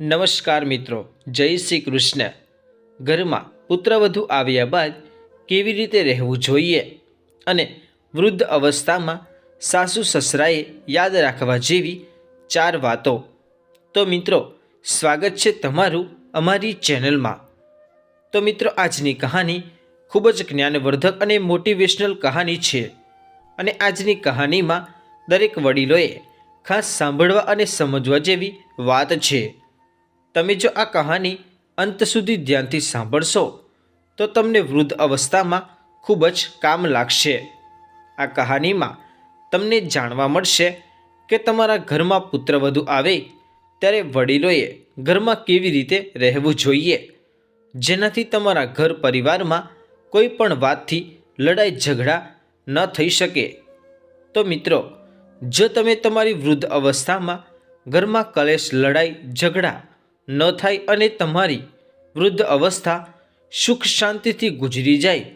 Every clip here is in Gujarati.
નમસ્કાર મિત્રો, જય શ્રી કૃષ્ણ। ઘરમાં પુત્રવધુ આવ્યા બાદ કેવી રીતે રહેવું જોઈએ અને વૃદ્ધ અવસ્થામાં સાસુ સસરાએ યાદ રાખવા જેવી 4 વાતો। તો મિત્રો, સ્વાગત છે તમારું અમારી ચેનલમાં। તો મિત્રો, આજની કહાની ખૂબ જ જ્ઞાનવર્ધક અને મોટિવેશનલ કહાની છે અને આજની કહાનીમાં દરેક વડીલોએ ખાસ સાંભળવા અને સમજવા જેવી વાત છે। તમે જો આ કહાની અંત સુધી ધ્યાનથી સાંભળશો તો તમને વૃદ્ધ અવસ્થામાં ખૂબ જ કામ લાગશે। આ કહાનીમાં તમને જાણવા મળશે કે તમારા ઘરમાં પુત્રવધુ આવે ત્યારે વડીલોએ ઘરમાં કેવી રીતે રહેવું જોઈએ, જેનાથી તમારા ઘર પરિવારમાં કોઈ પણ વાતથી લડાઈ ઝઘડા ન થઈ શકે। તો મિત્રો, જો તમે તમારી વૃદ્ધ અવસ્થામાં ઘરમાં કલેશ લડાઈ ઝઘડા ન થાય અને તમારી વૃદ્ધ અવસ્થા સુખ શાંતિથી ગુજરી જાય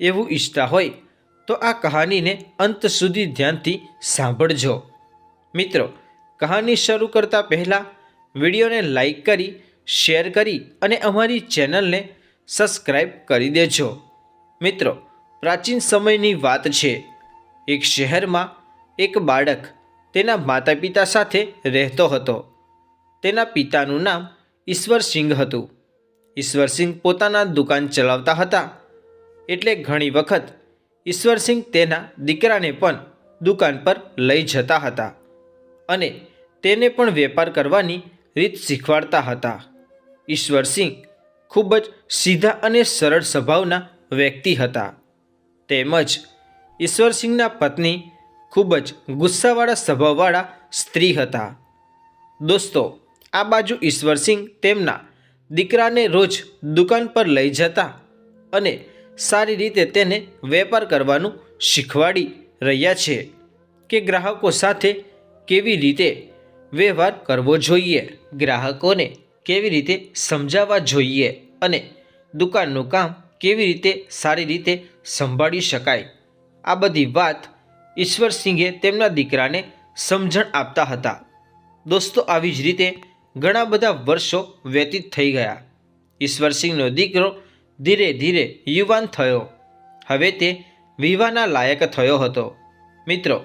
એવું ઈચ્છતા હોય તો આ કહાનીને અંત સુધી ધ્યાનથી સાંભળજો। મિત્રો, કહાની શરૂ કરતાં પહેલાં વિડીયોને લાઈક કરી, શેર કરી અને અમારી ચેનલને સબસ્ક્રાઈબ કરી દેજો। મિત્રો, પ્રાચીન સમયની વાત છે। એક શહેરમાં એક બાળક તેના માતા પિતા સાથે રહેતો હતો। તેના પિતાનું નામ ઈશ્વરસિંહ હતું। ઈશ્વરસિંહ પોતાના દુકાન ચલાવતા હતા, એટલે ઘણી વખત ઈશ્વરસિંહ તેના દીકરાને પણ દુકાન પર લઈ જતા હતા અને તેને પણ વેપાર કરવાની રીત શીખવાડતા હતા। ઈશ્વરસિંહ ખૂબ જ સીધા અને સરળ સ્વભાવના વ્યક્તિ હતા, તેમજ ઈશ્વરસિંહના પત્ની ખૂબ જ ગુસ્સાવાળા સ્વભાવવાળા સ્ત્રી હતા। દોસ્તો, આ બાજુ ઈશ્વરસિંહ તેમના દીકરાને રોજ દુકાન પર લઈ જતા અને સારી રીતે તેને વેપાર કરવાનું શીખવાડી રહ્યા છે કે ગ્રાહકો સાથે કેવી રીતે વ્યવહાર કરવો જોઈએ, ગ્રાહકોને કેવી રીતે સમજાવવા જોઈએ અને દુકાનનું કામ કેવી રીતે સારી રીતે સંભાળી શકાય। આ બધી વાત ઈશ્વરસિંહે તેમના દીકરાને સમજણ આપતા હતા। દોસ્તો, આવી જ રીતે ઘણા બધા વર્ષો વ્યતીત થઈ ગયા। ઈશ્વરસિંહનો દીકરો ધીરે ધીરે યુવાન થયો। હવે તે વિવાહના લાયક થયો હતો। મિત્રો,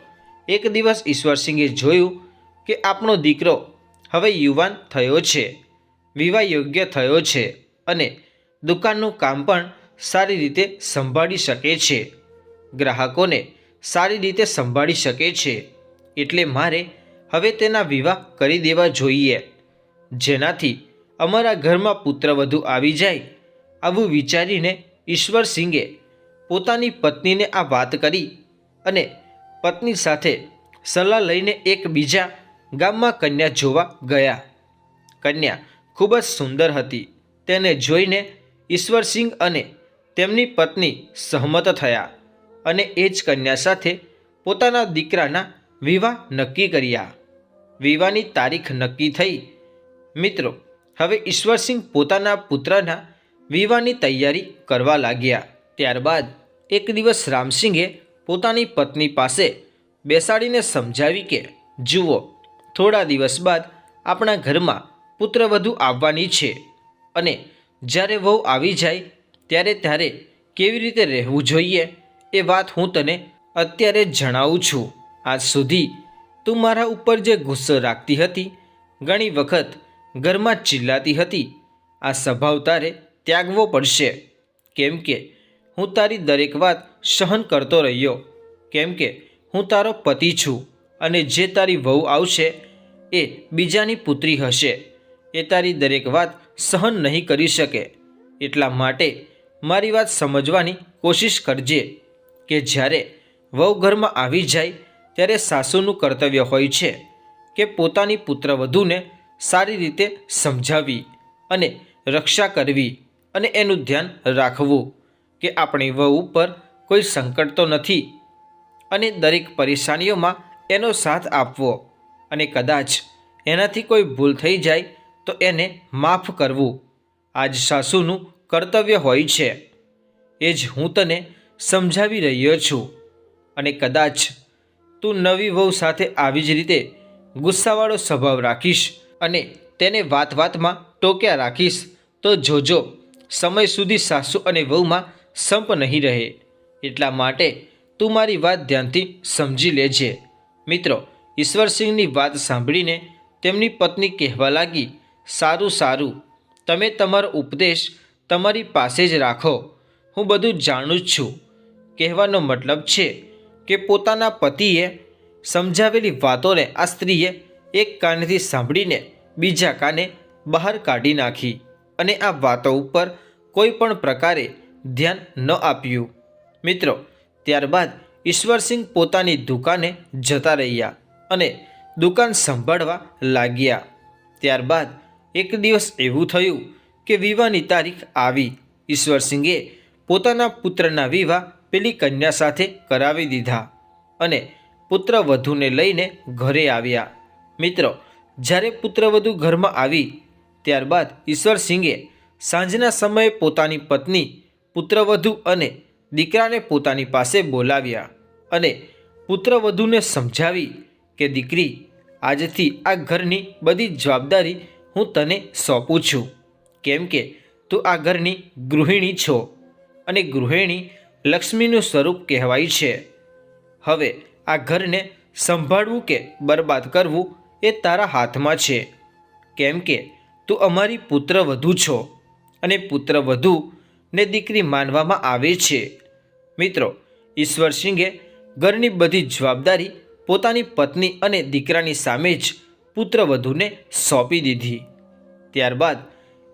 એક દિવસ ઈશ્વરસિંહે જોયું કે આપણો દીકરો હવે યુવાન થયો છે, વિવાહ યોગ્ય થયો છે અને દુકાનનું કામ પણ સારી રીતે સંભાળી શકે છે, ગ્રાહકોને સારી રીતે સંભાળી શકે છે, એટલે મારે હવે તેના વિવાહ કરી દેવા જોઈએ, જેનાથી અમારા ઘરમાં પુત્રવધુ આવી જાય। આવું વિચારીને ઈશ્વરસિંહે પોતાની પત્નીને આ વાત કરી અને પત્ની સાથે સલાહ લઈને એક બીજા ગામમાં કન્યા જોવા ગયા। કન્યા ખૂબ જ સુંદર હતી। તેને જોઈને ઈશ્વરસિંહ અને તેમની પત્ની સહમત થયા અને એ જ કન્યા સાથે પોતાના દીકરાના વિવાહ નક્કી કર્યા। વિવાહની તારીખ નક્કી થઈ। મિત્રો, હવે ઈશ્વરસિંહ પોતાના પુત્રના વિવાહની તૈયારી કરવા લાગ્યા। ત્યારબાદ એક દિવસ રામસિંહે પોતાની પત્ની પાસે બેસાડીને સમજાવી કે જુઓ, થોડા દિવસ બાદ આપણા ઘરમાં પુત્રવધુ આવવાની છે અને જ્યારે વહુ આવી જાય ત્યારે કેવી રીતે રહેવું જોઈએ એ વાત હું તને અત્યારે જ જણાવું છું। આજ સુધી તું મારા ઉપર જે ગુસ્સો રાખતી હતી, ઘણી વખત ઘરમાં ચિલ્લાતી હતી, આ સ્વભાવ તારે ત્યાગવો પડશે, કેમ કે હું તારી દરેક વાત સહન કરતો રહ્યો, કેમ કે હું તારો પતિ છું અને જે તારી વહુ આવશે એ બીજાની પુત્રી હશે, એ તારી દરેક વાત સહન નહીં કરી શકે। એટલા માટે મારી વાત સમજવાની કોશિશ કરજે કે જ્યારે વહુ ઘરમાં આવી જાય ત્યારે સાસુનું કર્તવ્ય હોય છે કે પોતાની પુત્રવધૂને સારી રીતે સમજાવવી અને રક્ષા કરવી અને એનું ધ્યાન રાખવું કે આપણી વહુ ઉપર કોઈ સંકટ તો નથી અને દરેક પરેશાનીઓમાં એનો સાથ આપવો અને કદાચ એનાથી કોઈ ભૂલ થઈ જાય તો એને માફ કરવું। આ જ સાસુનું કર્તવ્ય હોય છે, એ જ હું તને સમજાવી રહ્યો છું અને કદાચ તું નવી વહુ સાથે આવી જ રીતે ગુસ્સાવાળો સ્વભાવ રાખીશ અને તેને વાત વાતમાં ટોક્યા રાખીશ તો જોજો સમય સુધી સાસુ અને વહુમાં સંપ નહીં રહે. એટલા માટે તું મારી વાત ધ્યાનથી સમજી લેજે. મિત્રો, ઈશ્વરસિંહની વાત સાંભળીને તેમની પત્ની કહેવા લાગી, સારું સારું, તમે તમારો ઉપદેશ તમારી પાસે જ રાખો, હું બધું જાણું જ છું. કહેવાનો મતલબ છે કે પોતાના પતિએ સમજાવેલી વાતોને આ સ્ત્રીએ એક કાનેથી સાંભળીને બીજા કાને બહાર કાઢી નાખી અને આ વાતો ઉપર કોઈ પણ પ્રકારે ધ્યાન ન આપ્યું. મિત્રો, ત્યારબાદ ઈશ્વરસિંહ પોતાની દુકાને જતા રહ્યા અને દુકાન સંભાળવા લાગ્યા. ત્યારબાદ એક દિવસ એવું થયું કે વિવાહની તારીખ આવી. ઈશ્વરસિંહે પોતાના પુત્રના વિવાહ પેલી કન્યા સાથે કરાવી દીધા અને પુત્રવધૂને લઈને ઘરે આવ્યા. મિત્રો, જ્યારે પુત્રવધૂ ઘરમાં આવી ત્યારબાદ ઈશ્વરસિંહે સાંજના સમયે પોતાની પત્ની, પુત્રવધૂ અને દીકરાને પોતાની પાસે બોલાવ્યા અને પુત્રવધૂને સમજાવી કે દીકરી, આજથી આ ઘરની બધી જવાબદારી હું તને સોંપું છું, કેમ કે તું આ ઘરની ગૃહિણી છો અને ગૃહિણી લક્ષ્મીનું સ્વરૂપ કહેવાય છે. હવે આ ઘરને સંભાળવું કે બરબાદ કરવું એ તારા હાથમાં છે, કેમ કે તું અમારી પુત્રવધૂ છો અને પુત્રવધૂને દીકરી માનવામાં આવે છે. મિત્રો, ઈશ્વરસિંહે ઘરની બધી જવાબદારી પોતાની પત્ની અને દીકરાની સામે જ પુત્રવધૂને સોંપી દીધી. ત્યારબાદ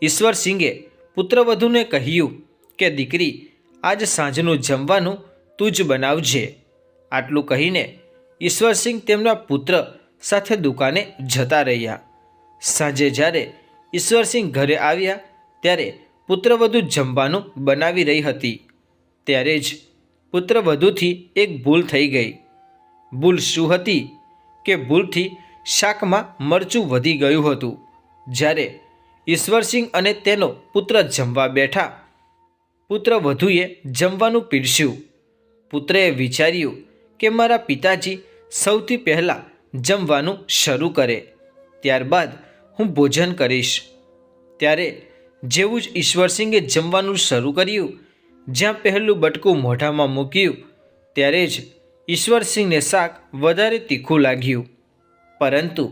ઈશ્વરસિંહે પુત્રવધૂને કહ્યું કે દીકરી, આજ સાંજનું જમવાનું તું જ બનાવજે. આટલું કહીને ઈશ્વરસિંહ તેમના પુત્ર સાથે દુકાને જતા રહ્યા. સાંજે જ્યારે ઈશ્વરસિંહ ઘરે આવ્યા ત્યારે પુત્રવધૂ જમવાનું બનાવી રહી હતી. ત્યારે જ પુત્રવધૂથી એક ભૂલ થઈ ગઈ. ભૂલ શું હતી કે ભૂલથી શાકમાં મરચું વધી ગયું હતું. જ્યારે ઈશ્વરસિંહ અને તેનો પુત્ર જમવા બેઠા, પુત્રવધૂએ જમવાનું પીરસ્યું. પુત્રએ વિચાર્યું કે મારા પિતાજી સૌથી પહેલાં જમવાનું શરૂ કરે, ત્યારબાદ હું ભોજન કરીશ. ત્યારે જેવું જ ઈશ્વરસિંહે જમવાનું શરૂ કર્યું, જ્યાં પહેલું બટકું મોઢામાં મૂક્યું ત્યારે જ ઈશ્વરસિંહને શાક વધારે તીખું લાગ્યું. પરંતુ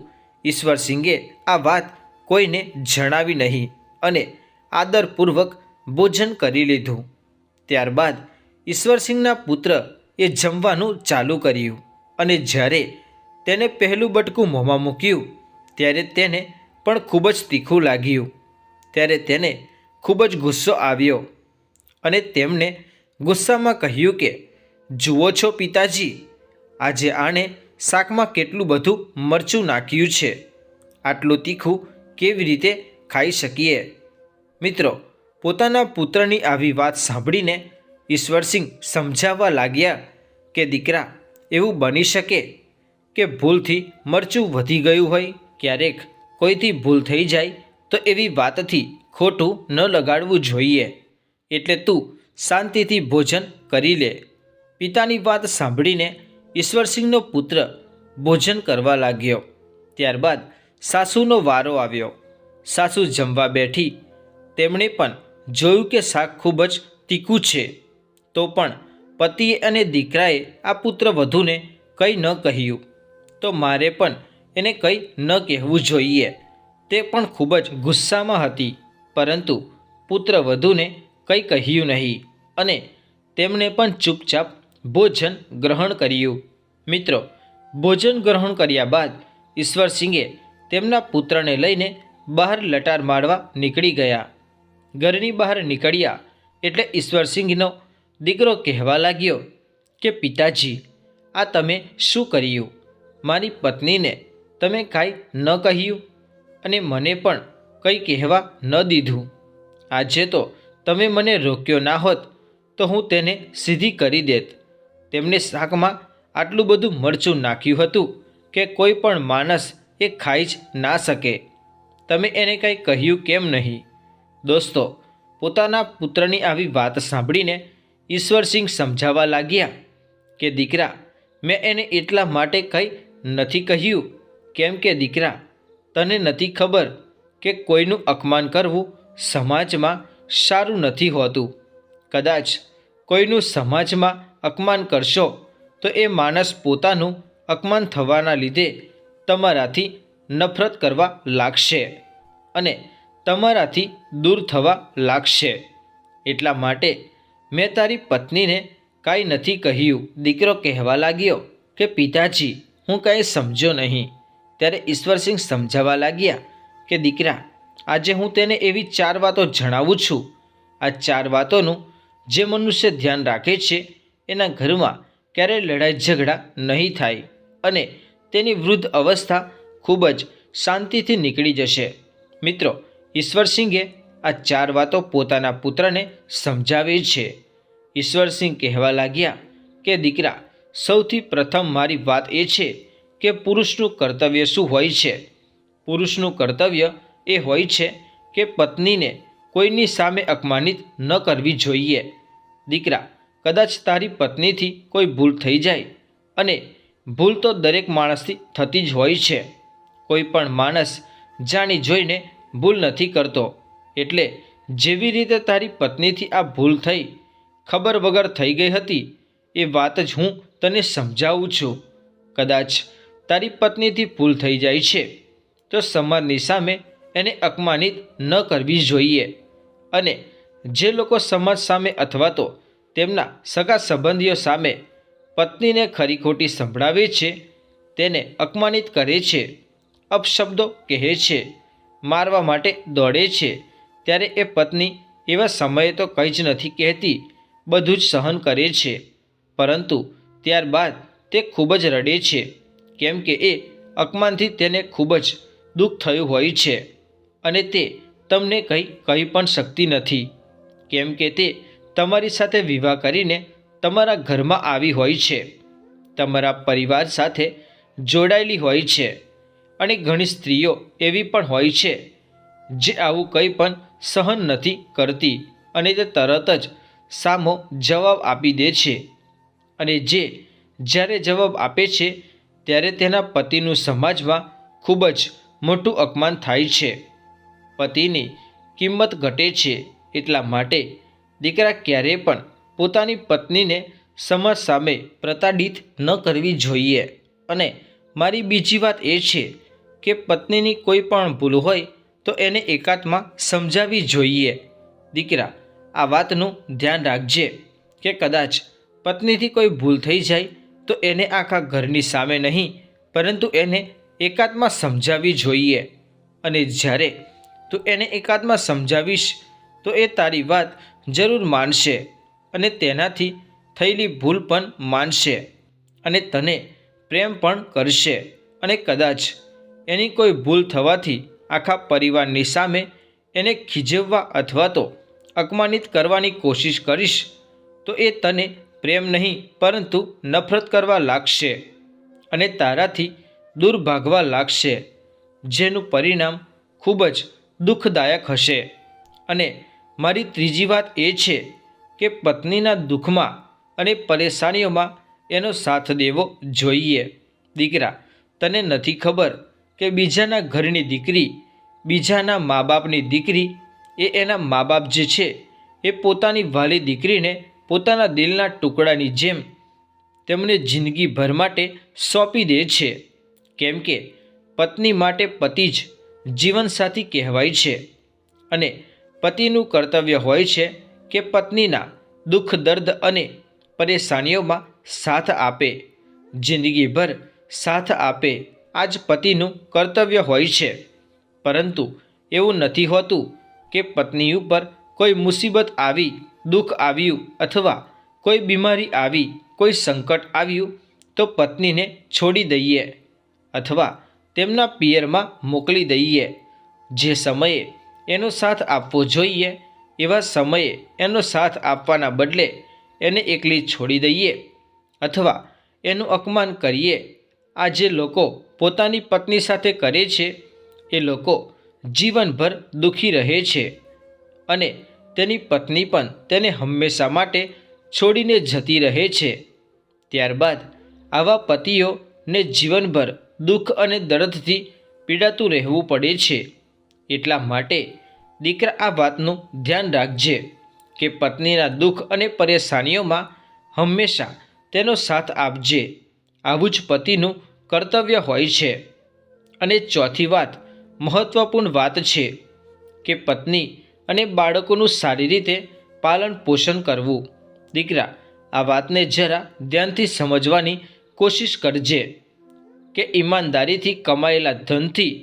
ઈશ્વરસિંહે આ વાત કોઈને જણાવી નહીં અને આદરપૂર્વક ભોજન કરી લીધું. ત્યારબાદ ઈશ્વરસિંહના પુત્ર એ જમવાનું ચાલુ કર્યું અને જ્યારે તેને પહેલું બટકું મોંમાં મૂક્યું ત્યારે તેને પણ ખૂબ જ તીખું લાગ્યું. ત્યારે તેને ખૂબ જ ગુસ્સો આવ્યો અને તેમણે ગુસ્સામાં કહ્યું કે જુઓ છો પિતાજી, આજે આણે શાકમાં કેટલું બધું મરચું નાખ્યું છે, આટલું તીખું કેવી રીતે ખાઈ શકીએ. મિત્રો, પોતાના પુત્રની આવી વાત સાંભળીને ઈશ્વરસિંહ સમજાવવા લાગ્યા કે દીકરા, એવું બની શકે કે ભૂલથી મરચું વધી ગયું હોય. ક્યારેક કોઈથી ભૂલ થઈ જાય તો એવી વાતથી ખોટું ન લગાડવું જોઈએ. એટલે તું શાંતિથી ભોજન કરી લે. પિતાની વાત સાંભળીને ઈશ્વરસિંહનો પુત્ર ભોજન કરવા લાગ્યો. ત્યારબાદ સાસુનો વારો આવ્યો. સાસુ જમવા બેઠી. તેમણે પણ જોયું કે શાક ખૂબ જ તીખું છે, તો પણ પતિએ અને દીકરાએ આ પુત્રવધૂને કંઈ ન કહ્યું, તો મારે પણ એને કંઈ ન કહેવું જોઈએ. તે પણ ખૂબ જ ગુસ્સામાં હતી, પરંતુ પુત્રવધૂને કંઈ કહ્યું નહીં અને તેમણે પણ ચૂપચાપ ભોજન ગ્રહણ કર્યું. મિત્રો, ભોજન ગ્રહણ કર્યા બાદ ઈશ્વરસિંહે તેમના પુત્રને લઈને બહાર લટાર મારવા નીકળી ગયા. ઘરની બહાર નીકળ્યા એટલે ઈશ્વરસિંહનો દીકરો કહેવા લાગ્યો કે પિતાજી, આ તમે શું કર્યું? મારી પત્નીને તમે કાંઈ ન કહ્યું અને મને પણ કંઈ કહેવા ન દીધું. આજે તો તમે મને રોક્યો ના હોત તો હું તેને સીધી કરી દેત. તેમને શાકમાં આટલું બધું મરચું નાખ્યું હતું કે કોઈ પણ માણસ એ ખાઈ જ ના શકે. તમે એને કંઈ કહ્યું કેમ નહીં? દોસ્તો, પોતાના પુત્રની આવી વાત સાંભળીને ઈશ્વરસિંહ સમજાવવા લાગ્યા કે દીકરા, મેં એને એટલા માટે કંઈ નથી કહ્યું કેમ કે દીકરા, તને નથી ખબર કે કોઈનું અપમાન કરવું સમાજમાં સારું નથી હોતું. કદાચ કોઈનું સમાજમાં અપમાન કરશો તો એ માણસ પોતાનું અપમાન થવાના લીધે તમારાથી નફરત કરવા લાગશે અને તમારાથી દૂર થવા લાગશે. એટલા માટે મેં તારી પત્નીને કાંઈ નથી કહ્યું. દીકરો કહેવા લાગ્યો કે પિતાજી, હું કાંઈ સમજ્યો નહીં. ત્યારે ઈશ્વરસિંહ સમજાવવા લાગ્યા કે દીકરા, આજે હું તેને એવી 4 વાતો જણાવું છું. આ 4 વાતોનું જે મનુષ્ય ધ્યાન રાખે છે એના ઘરમાં ક્યારેય લડાઈ ઝઘડા નહીં થાય અને તેની વૃદ્ધ અવસ્થા ખૂબ જ શાંતિથી નીકળી જશે. મિત્રો, ઈશ્વરસિંહે આ 4 વાતો પોતાના પુત્રને સમજાવી છે. ઈશ્વરસિંહ કહેવા લાગ્યા કે દીકરા, સૌથી પ્રથમ મારી વાત એ છે કે પુરુષનું કર્તવ્ય શું હોય છે? પુરુષનું કર્તવ્ય એ હોય છે કે પત્નીને કોઈની સામે અપમાનિત ન કરવી જોઈએ. દીકરા, કદાચ તારી પત્નીથી કોઈ ભૂલ થઈ જાય, અને ભૂલ તો દરેક માણસથી થતી જ હોય છે. કોઈ પણ માણસ જાણી જોઈને ભૂલ નથી કરતો. એટલે જેવી રીતે તારી પત્નીથી આ ભૂલ થઈ, ખબર વગર થઈ ગઈ હતી, એ વાત જ હું તને સમજાવું છું. કદાચ તારી પત્નીથી ભૂલ થઈ જાય છે તો સમાજની સામે એને અપમાનિત ન કરવી જોઈએ. અને જે લોકો સમાજ સામે અથવા તો તેમના સગા સંબંધીઓ સામે પત્નીને ખરી ખોટી સંભળાવે છે, તેને અપમાનિત કરે છે, અપશબ્દો કહે છે, મારવા માટે દોડે છે, ત્યારે એ પત્ની એવા સમયે તો કંઈ જ નથી કહેતી, બધું જ સહન કરે છે. પરંતુ ત્યારબાદ તે ખૂબ જ રડે છે, કેમ કે એ અપમાનથી તેને ખૂબ જ દુઃખ થયું હોય છે અને તે તમને કહી પણ શકતી નથી, કેમ કે તે તમારી સાથે વિવાહ કરીને તમારા ઘરમાં આવી હોય છે, તમારા પરિવાર સાથે જોડાયેલી હોય છે. અને ઘણી સ્ત્રીઓ એવી પણ હોય છે જે આવું કંઈ પણ સહન નથી કરતી અને તે તરત જ સામો જવાબ આપી દે છે. અને જે જ્યારે જવાબ આપે છે ત્યારે તેના પતિનું સમાજમાં ખૂબ જ મોટું અપમાન થાય છે. પતિની કિંમત ઘટે છે. એટલા માટે દીકરા, ક્યારેય પણ પોતાની પત્નીને સમાજ સામે પ્રતાડિત ન કરવી જોઈએ. અને મારી બીજી વાત એ છે કે પત્નીની કોઈ પણ ભૂલ હોય તો એને એકાંતમાં સમજાવવી જોઈએ. દીકરા, આ વાતનું ધ્યાન રાખજે કે કદાચ પત્નીથી કોઈ ભૂલ થઈ જાય તો એને આખા ઘરની સામે નહીં, પરંતુ એને એકાંતમાં સમજાવવી જોઈએ. અને જ્યારે તું એને એકાંતમાં સમજાવીશ તો એ તારી વાત જરૂર માનશે અને તેનાથી થયેલી ભૂલ પણ માનશે અને તને પ્રેમ પણ કરશે. અને કદાચ એની કોઈ ભૂલ થવાથી આખા પરિવારની સામે એને ખીજવવા અથવા તો અપમાનિત કરવાની કોશિશ કરીશ તો એ તને પ્રેમ નહીં પરંતુ નફરત કરવા લાગશે અને તારાથી દૂર ભાગવા લાગશે, જેનું પરિણામ ખૂબ જ દુઃખદાયક હશે. અને મારી ત્રીજી વાત એ છે કે પત્નીના દુઃખમાં અને પરેશાનીઓમાં એનો સાથ દેવો જોઈએ. દીકરા, તને નથી ખબર કે બીજાના ઘરની દીકરી, બીજાના મા બાપની દીકરી એ એના મા બાપ જે છે એ પોતાની વાલી દીકરીને પોતાના દિલના ટુકડાની જેમ તેમને જિંદગીભર માટે સોંપી દે છે. કેમ કે પત્ની માટે પતિ જ જીવનસાથી કહેવાય છે અને પતિનું કર્તવ્ય હોય છે કે પત્નીના દુઃખ, દર્દ અને પરેશાનીઓમાં સાથ આપે, જિંદગીભર સાથ આપે. આ જ પતિનું કર્તવ્ય હોય છે. પરંતુ એવું નથી હોતું કે પત્ની ઉપર કોઈ મુસીબત આવી, દુઃખ આવ્યું અથવા કોઈ બીમારી આવી, કોઈ સંકટ આવ્યું તો પત્નીને છોડી દઈએ અથવા તેમના પિયરમાં મોકલી દઈએ. જે સમયે એનો સાથ આપવો જોઈએ એવા સમયે એનો સાથ આપવાના બદલે એને એકલી છોડી દઈએ અથવા એનું અપમાન કરીએ. આ જે લોકો પોતાની પત્ની સાથે કરે છે એ લોકો જીવનભર દુઃખી રહે છે અને તેની પત્ની પણ તેને હંમેશા માટે છોડીને જતી રહે છે. ત્યારબાદ આવા પતિઓને જીવનભર દુઃખ અને દર્દથી પીડાતું રહેવું પડે છે. એટલા માટે દીકરા આ વાતનું ધ્યાન રાખજે કે પત્નીના દુઃખ અને પરેશાનીઓમાં હંમેશા તેનો સાથ આપજે. આવું જ પતિનું કર્તવ્ય હોય છે. અને ચોથી વાત, મહત્વપૂર્ણ વાત છે કે પત્ની અને બાળકોનું સારી રીતે પાલન પોષણ કરવું. દીકરા, આ વાતને જરા ધ્યાનથી સમજવાની કોશિશ કરજે કે ઈમાનદારીથી કમાયેલા ધનથી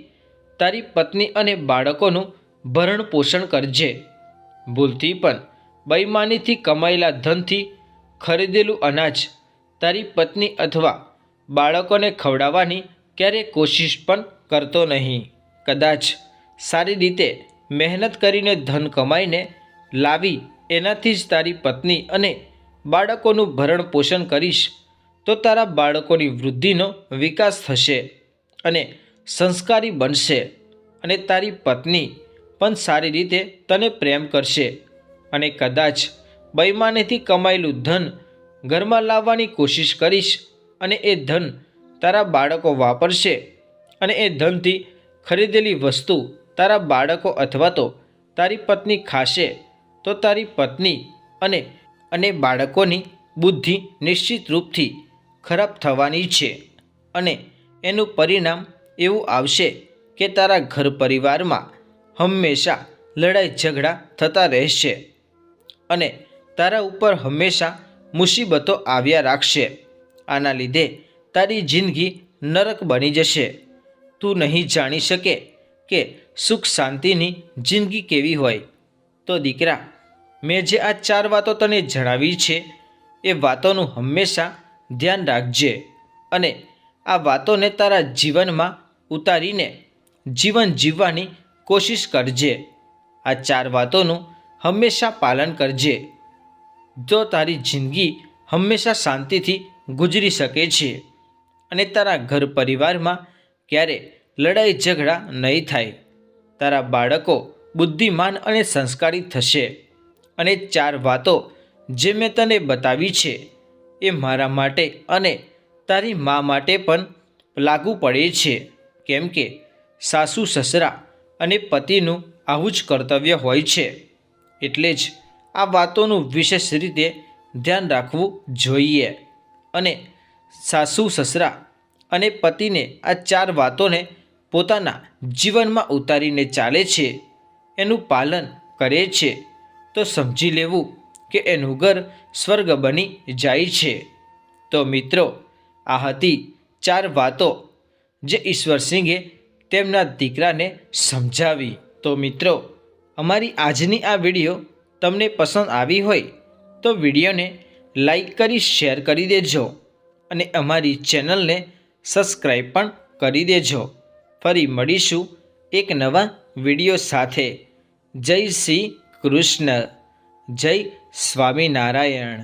તારી પત્ની અને બાળકોનું ભરણ પોષણ કરજે. ભૂલથી પણ બેઈમાનીથી કમાયેલા ધનથી ખરીદેલું અનાજ તારી પત્ની અથવા બાળકોને ખવડાવવાની ક્યારેય કોશિશ પણ કરતો નહીં. કદાચ સારી રીતે મહેનત કરીને ધન કમાઈને લાવી એનાથી જ તારી પત્ની અને બાળકોનું ભરણ પોષણ કરીશ તો તારા બાળકોની વૃદ્ધિનો વિકાસ થશે અને સંસ્કારી બનશે અને તારી પત્ની પણ સારી રીતે તને પ્રેમ કરશે. અને કદાચ બેઈમાનીથી કમાયેલું ધન ઘરમાં લાવવાની કોશિશ કરીશ અને એ ધન તારા બાળકો વાપરશે અને એ ધનથી ખરીદેલી વસ્તુ તારા બાળકો અથવા તો તારી પત્ની ખાશે તો તારી પત્ની અને બાળકોની બુદ્ધિ નિશ્ચિત રૂપથી ખરાબ થવાની છે અને એનું પરિણામ એવું આવશે કે તારા ઘર પરિવારમાં હંમેશા લડાઈ ઝઘડા થતા રહેશે અને તારા ઉપર હંમેશા મુસીબતો આવ્યા રાખશે. આના લીધે તારી જિંદગી નરક બની જશે. તું નહીં જાણી શકે કે સુખ શાંતિની જિંદગી કેવી હોય. તો દીકરા, મેં જે આ 4 વાતો તને જણાવી છે એ વાતોનું હંમેશા ધ્યાન રાખજે અને આ વાતોને તારા જીવનમાં ઉતારીને જીવન જીવવાની કોશિશ કરજે. આ 4 વાતોનું હંમેશા પાલન કરજે. જો તારી જિંદગી હંમેશા શાંતિથી ગુજરી શકે છે અને તારા ઘર પરિવારમાં ક્યારે લડાઈ ઝઘડા નહીં થાય. તારા બાળકો બુદ્ધિમાન અને સંસ્કારી થશે. અને 4 વાતો જે મેં તને બતાવી છે એ મારા માટે અને તારી મા માટે પણ લાગુ પડે છે. કેમ કે સાસુ સસરા અને પતિનું આવું જ કર્તવ્ય હોય છે. એટલે જ આ વાતોનું વિશેષ રીતે ધ્યાન રાખવું જોઈએ. અને સાસુ સસરા અને પતિને આ 4 વાતોને પોતાના જીવનમાં ઉતારીને ચાલે છે, એનું પાલન કરે છે તો સમજી લેવું કે એનું ઘર સ્વર્ગ બની જાય છે. તો મિત્રો, આ હતી 4 વાતો જે ઈશ્વરસિંહે તેમના દીકરાને સમજાવી. તો મિત્રો, અમારી આજની આ વિડીયો તમને પસંદ આવી હોય તો વિડીયોને લાઈક કરી શેર કરી દેજો અને અમારી ચેનલને સબસ્ક્રાઈબ પણ કરી દેજો. ફરી મળીશું એક નવા વિડીયો સાથે. જય શ્રી કૃષ્ણ. જય સ્વામિનારાયણ.